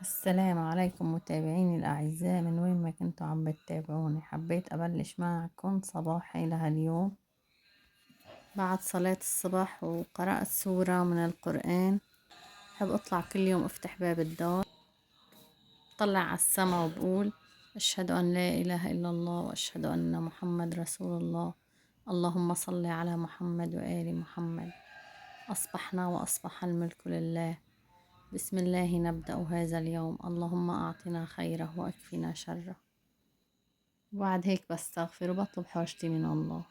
السلام عليكم متابعيني الأعزاء من وين ما كنتوا عم بتتابعوني. حبيت أبلش معكم صباحي لهاليوم بعد صلاة الصبح وقرأت سورة من القرآن. بحب أطلع كل يوم أفتح باب الدار، طلع على السما وبقول: أشهد أن لا إله إلا الله وأشهد أن محمد رسول الله. اللهم صل على محمد وآل محمد. أصبحنا وأصبح الملك لله. بسم الله نبدأ هذا اليوم. اللهم أعطنا خيره وأكفنا شره. وبعد هيك بستغفر وبطلب حاجتي من الله.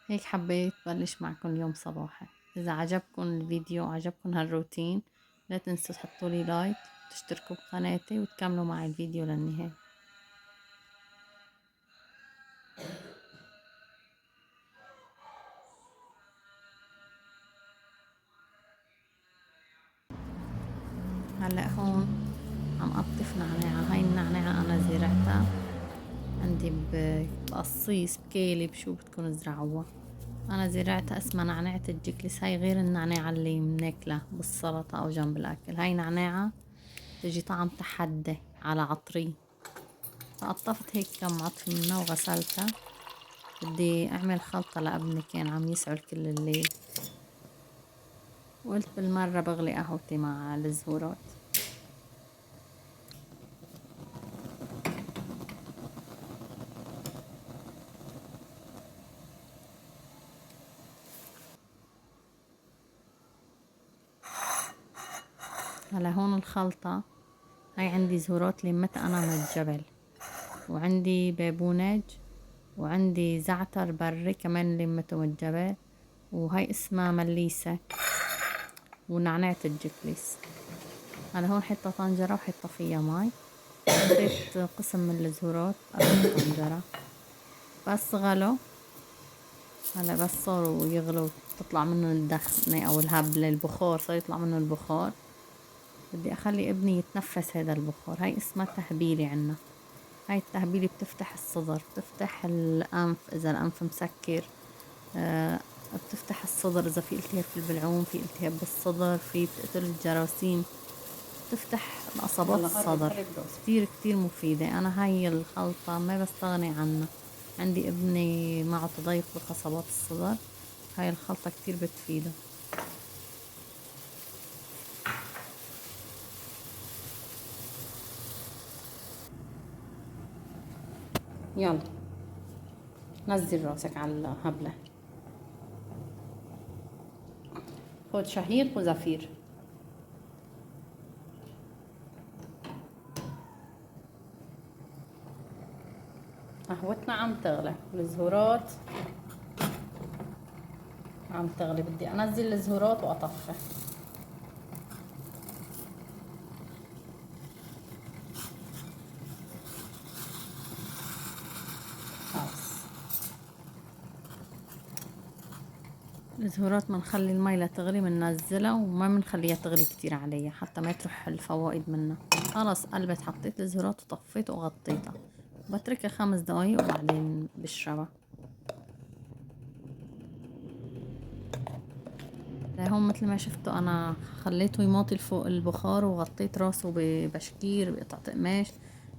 هيك حبيت بلش معكم اليوم صباحا. إذا عجبكم الفيديو وعجبكم هالروتين لا تنسوا تحطوا لي لايك، تشتركوا بقناتي وتكملوا معي الفيديو للنهاية. هلا هون عم قطف نعناعة. هاي النعناعة أنا زرعتها عندي بقصيص بكيلي بشو بدكم تزرعوها. أنا زرعتها اسمها نعناعة الجكلس. هاي غير النعناعة اللي بناكلها بالسلطة أو جنب الأكل. هاي نعناعة تجي طعم تحدي على عطري. فقطفت هيك كم عطف منها وغسلتها. بدي أعمل خلطة لابني كان عم يسعل كل الليل، وقلت بالمرة بغلي قهوتي مع الزهورات. هلا هون الخلطة. هاي عندي زهورات لمتها أنا من الجبل، وعندي بابونج، وعندي زعتر بري كمان لمته من الجبل، وهاي اسمها مليسة، ونعناع الجكليس. هلا هون حتة طنجرة وحتة فيها مي. حطيت قسم من الزهورات قرب طنجرة بس غلو. هلا بس صاروا يغلوا تطلع منه الدخنة او الهبلة، البخار صار يطلع منه البخار. بدي اخلي ابني يتنفس هذا البخار. هاي اسمها تهبيلة عنا. هاي التهبيلة بتفتح الصدر، بتفتح الانف اذا الانف مسكر. بتفتح الصدر اذا في التهاب في البلعوم، في التهاب بالصدر، في بتقتل الجراثيم، بتفتح قصبات الصدر. كتير كتير مفيدة. انا هاي الخلطة ما بستغني عنها. عندي ابني معه تضيق بقصبات الصدر، هاي الخلطة كتير بتفيده. يلا نزل راسك على الهبلة. خد شهيق وزفير. قهوتنا عم تغلي، الزهورات عم تغلي. بدي انزل الزهورات واطفي. خلص الزهورات بنخلي المي لتغلي، بننزلها وما بنخليها تغلي كتير عليها حتى ما تروح الفوائد منها. خلص قلبت، حطيت الزهورات وطفيت وغطيتها، بتركها 5 دقايق وبعدين بشربها. هون مثل ما شفتوا انا خليته يماطل فوق البخار وغطيت راسه ببشكير بقطعة قماش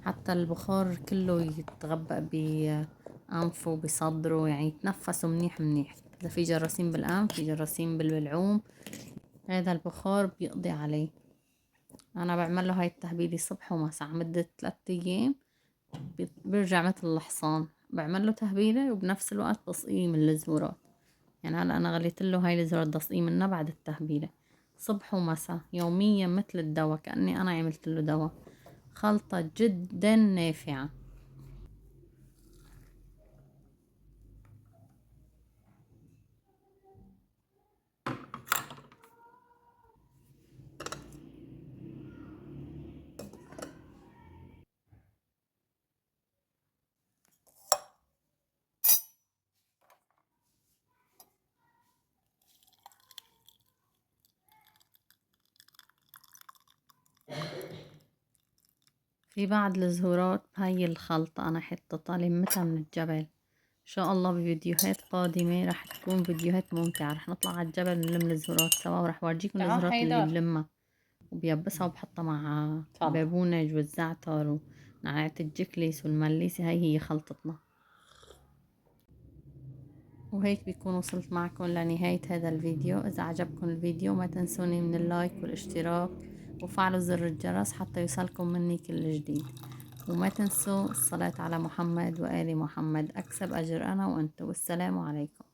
حتى البخار كله يتغبأ بأنفه بصدره، يعني يتنفسوا منيح منيح. إذا في جراثيم بالأنف، في جراثيم بالبلعوم، هذا البخار بيقضي عليه. أنا بعمل له هاي التهبيلة صبح ومساء مدة 3 أيام. بيرجع مثل الحصان. بعمل له تهبيلة وبنفس الوقت تسقيه من الزورات. يعني هلا انا غليت له هاي الزرار تصقيه منها بعد التهبيله صبح ومساء يوميا مثل الدواء، كأني انا عملت له دواء. خلطة جدا نافعة. في بعض الزهورات هاي الخلطة انا حطيتها لمتها من الجبل. ان شاء الله بفيديوهات قادمة رح تكون فيديوهات ممتعة. رح نطلع على الجبل نلم الزهورات سوا ورح ورجيكم الزهورات اللي بلمها. وبيبسها وبحطها مع تفضل. بابونج والزعتر ونعناع الجكليس والمليسة. هي خلطتنا. وهيك بيكون وصلت معكم لنهاية هذا الفيديو. إذا عجبكم الفيديو ما تنسوني من اللايك والاشتراك وفعلوا زر الجرس حتى يوصلكم مني كل جديد. وما تنسوا الصلاة على محمد وآل محمد. أكسب أجر أنا وأنتم. والسلام عليكم.